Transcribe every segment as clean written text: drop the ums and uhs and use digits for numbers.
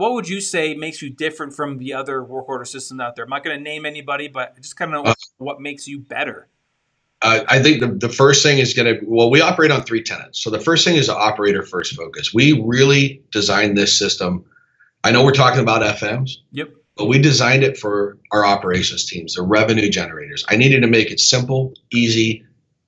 what would you say makes you different from the other work order systems out there? I'm not going to name anybody, but I just kind of know what makes you better. I think the first thing is we operate on 3 tenets. So the first thing is the operator first focus. We really designed this system. I know we're talking about FMs. Yep. But we designed it for our operations teams, the revenue generators. I needed to make it simple, easy,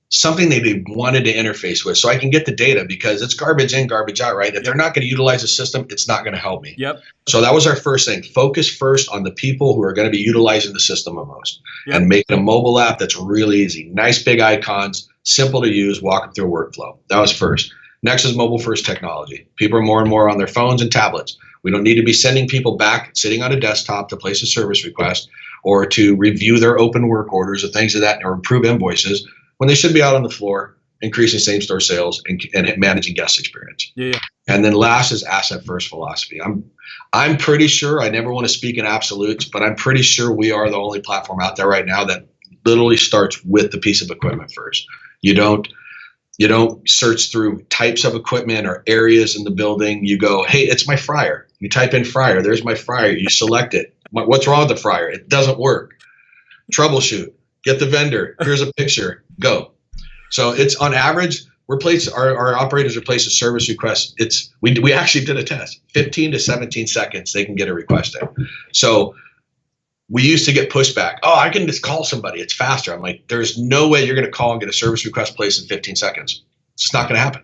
something they wanted to interface with so I can get the data, because it's garbage in, garbage out, right? If they're not going to utilize the system, it's not going to help me. Yep. So that was our first thing. Focus first on the people who are going to be utilizing the system the most, and make a mobile app that's really easy. Nice big icons, simple to use, walk them through a workflow. That was first. Next is mobile first technology. People are more and more on their phones and tablets. We don't need to be sending people back sitting on a desktop to place a service request or to review their open work orders or things of that, or approve invoices, when they should be out on the floor, increasing same-store sales and managing guest experience. Yeah. And then last is asset-first philosophy. I'm pretty sure, I never want to speak in absolutes, but I'm pretty sure we are the only platform out there right now that literally starts with the piece of equipment first. You don't search through types of equipment or areas in the building. You go, hey, it's my fryer. You type in fryer. There's my fryer. You select it. What's wrong with the fryer? It doesn't work. Troubleshoot. Get the vendor. Here's a picture. Go. So it's on average, our operators replace a service request. We actually did a test. 15 to 17 seconds they can get a request in. So we used to get pushback. Oh, I can just call somebody. It's faster. I'm like, there's no way you're going to call and get a service request placed in 15 seconds. It's just not going to happen.